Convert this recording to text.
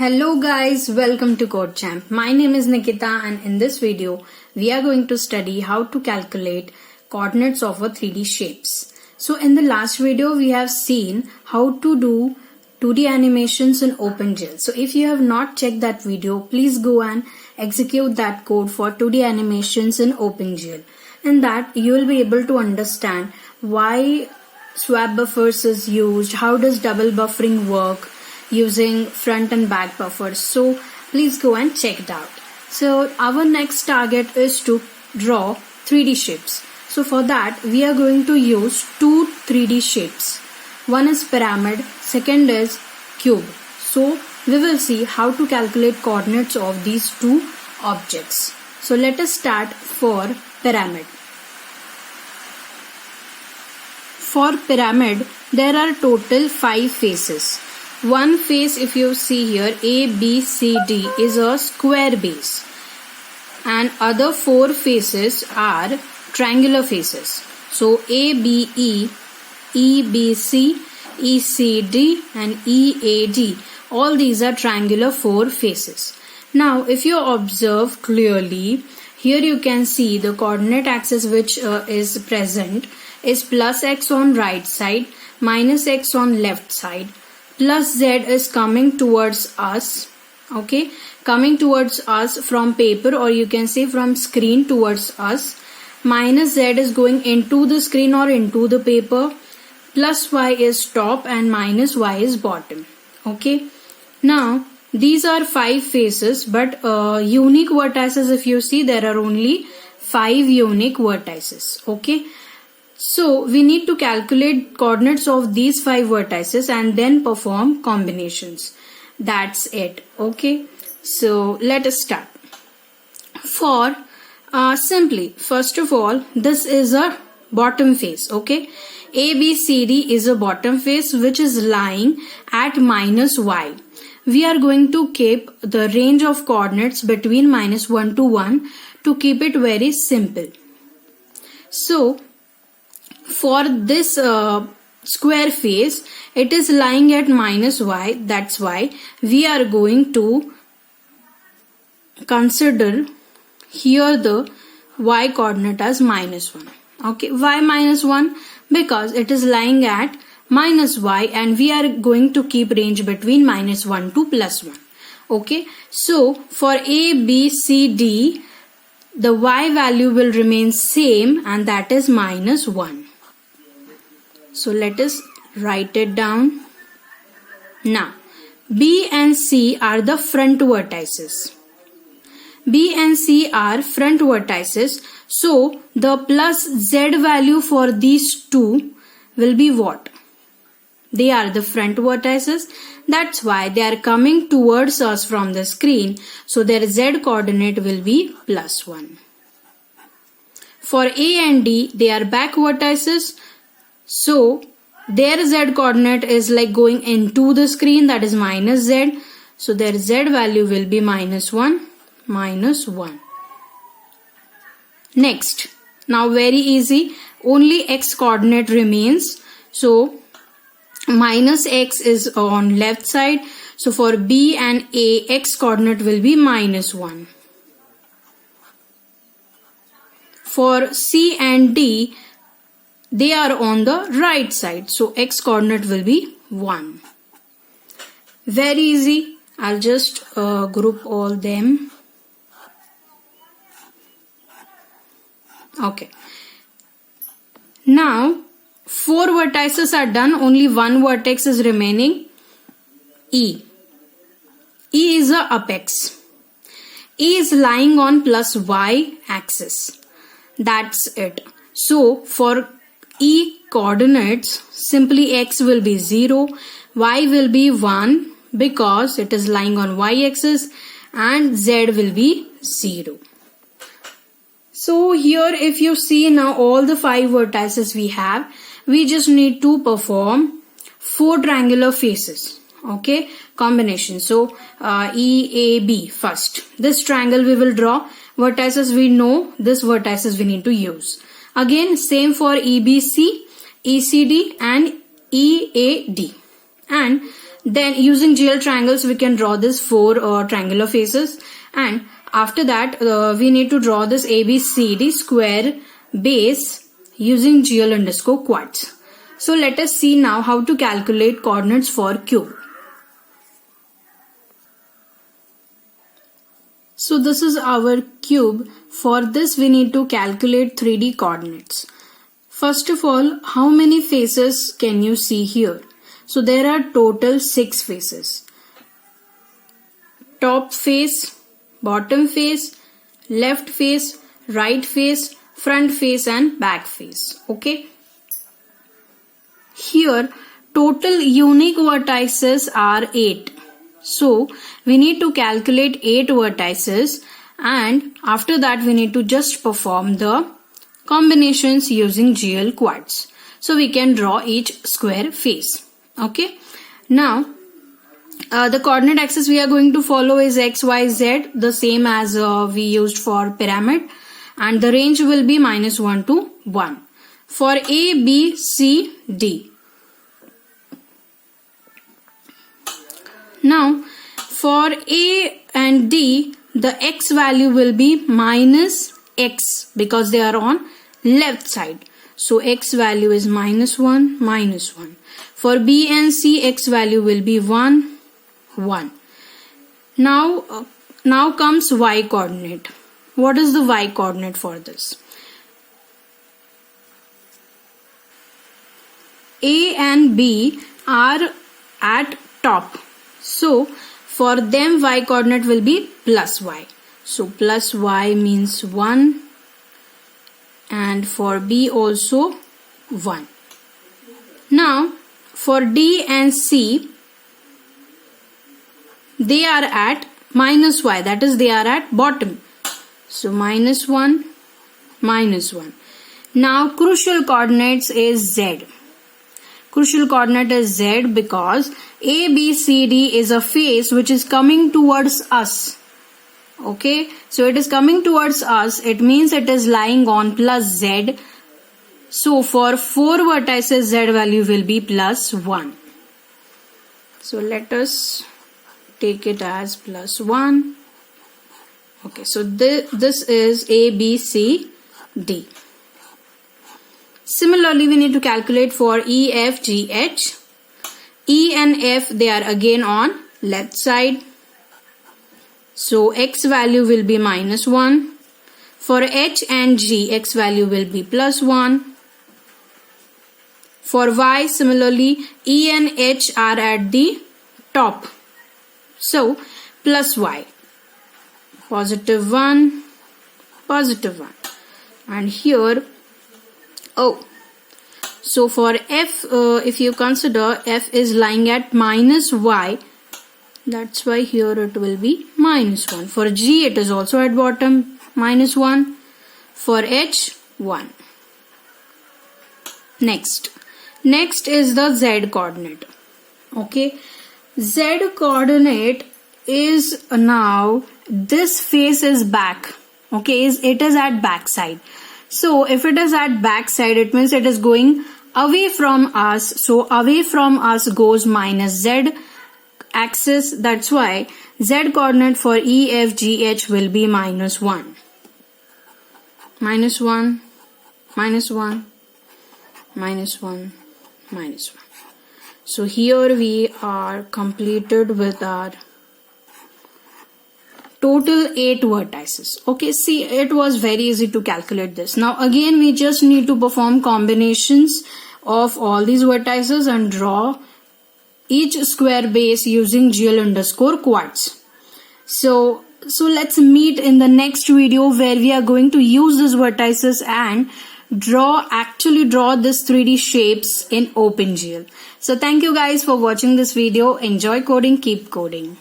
Hello guys, welcome to CodeChamp. My name is Nikita and in this video we are going to study how to calculate coordinates of a 3D shapes. So in the last video we have seen how to do 2D animations in OpenGL. So if you have not checked that video, please go and execute that code for 2D animations in OpenGL. In that you will be able to understand why swap buffers is used, how does double buffering work using front and back buffers. So please go and check it out. So our next target is to draw 3D shapes. So for that we are going to use two 3D shapes. One is pyramid, second is cube. So we will see how to calculate coordinates of these two objects. So let us start for pyramid. For pyramid there are total 5 faces. One face, if you see here, A, B, C, D is a square base, and other 4 faces are triangular faces. So A, B, E, B, C, E, C, D and E, A, D. All these are triangular 4 faces. Now if you observe clearly, here you can see the coordinate axis which is present is plus x on right side, minus x on left side. Plus z is coming towards us, okay, coming towards us from paper, or you can say from screen towards us. Minus z is going into the screen or into the paper. Plus y is top and minus y is bottom, okay. Now these are 5 faces, but unique vertices, if you see, there are only 5 unique vertices, okay. So we need to calculate coordinates of these 5 vertices and then perform combinations. That's it. Okay. So let us start. For simply, first of all, this is a bottom face. Okay. A, B, C, D is a bottom face which is lying at minus y. We are going to keep the range of coordinates between -1 to 1 to keep it very simple. So for this square face, it is lying at minus y. That's why we are going to consider here the y coordinate as -1. Okay, why -1? Because it is lying at minus y and we are going to keep range between -1 to +1. Okay, so for A, B, C, D, the y value will remain same and that is -1. So let us write it down. Now B and C are the front vertices. B and C are front vertices. So the plus z value for these two will be what? They are the front vertices. That's why they are coming towards us from the screen. So their z coordinate will be +1. For A and D, they are back vertices. So their z coordinate is like going into the screen, that is minus z. So their z value will be -1, -1. Next, now very easy, only x coordinate remains. So minus x is on left side. So for B and A, x coordinate will be -1. For C and D, they are on the right side. So x coordinate will be 1. Very easy. I'll just group all them. Okay. Now 4 vertices are done. Only one vertex is remaining. E. E is the apex. E is lying on plus y axis. That's it. So for E coordinates, simply x will be 0, y will be 1 because it is lying on y axis, and z will be 0. So here if you see now all the 5 vertices we have, we just need to perform 4 triangular faces. Okay, combination. So E, A, B first. This triangle we will draw. Vertices we know, this vertices we need to use. Again same for EBC, ECD and EAD. And Then using GL triangles we can draw this 4 triangular faces, and after that we need to draw this ABCD square base using GL_quads. So let us see now how to calculate coordinates for cube. So this is our cube. For this we need to calculate 3D coordinates. First of all, how many faces can you see here? So there are total 6 faces. Top face, bottom face, left face, right face, front face and back face. Okay. Here total unique vertices are 8. So we need to calculate 8 vertices, and after that we need to just perform the combinations using GL quads. So we can draw each square face. Okay. Now the coordinate axis we are going to follow is x, y, z, the same as we used for pyramid, and the range will be -1 to 1 for A, B, C, D. Now for A and D, the x value will be -x because they are on left side. So x value is -1, -1. For B and C, x value will be 1, 1. Now comes y coordinate. What is the y coordinate for this? A and B are at top. So for them y coordinate will be +y. So +y means 1, and for B also 1. Now for D and C, they are at -y, that is they are at bottom. So -1, -1. Now crucial coordinates is z. Crucial coordinate is z because ABCD is a face which is coming towards us. Okay, so it is coming towards us, it means it is lying on +z. So for 4 vertices z value will be +1. So let us take it as +1. Okay, so this is ABCD. Similarly, we need to calculate for E, F, G, H. E and F, they are again on left side. So x value will be -1. For H and G, x value will be +1. For Y, similarly, E and H are at the top. So +y. +1, +1. And here, so for F, if you consider F is lying at -y, that's why here it will be -1. For G, it is also at bottom, -1. For H, 1. Next is the Z coordinate. Okay, Z coordinate is now this face is back. Okay, it is at back side. So if it is at back side, it means it is going away from us. So away from us goes -z axis. That's why Z coordinate for E, F, G, H will be -1. -1, -1, -1, -1. So here we are completed with our total 8 vertices. Okay, see, it was very easy to calculate this. Now again we just need to perform combinations of all these vertices and draw each square base using GL_quads. So let's meet in the next video where we are going to use these vertices and actually draw this 3D shapes in OpenGL. So thank you guys for watching this video. Enjoy coding, keep coding.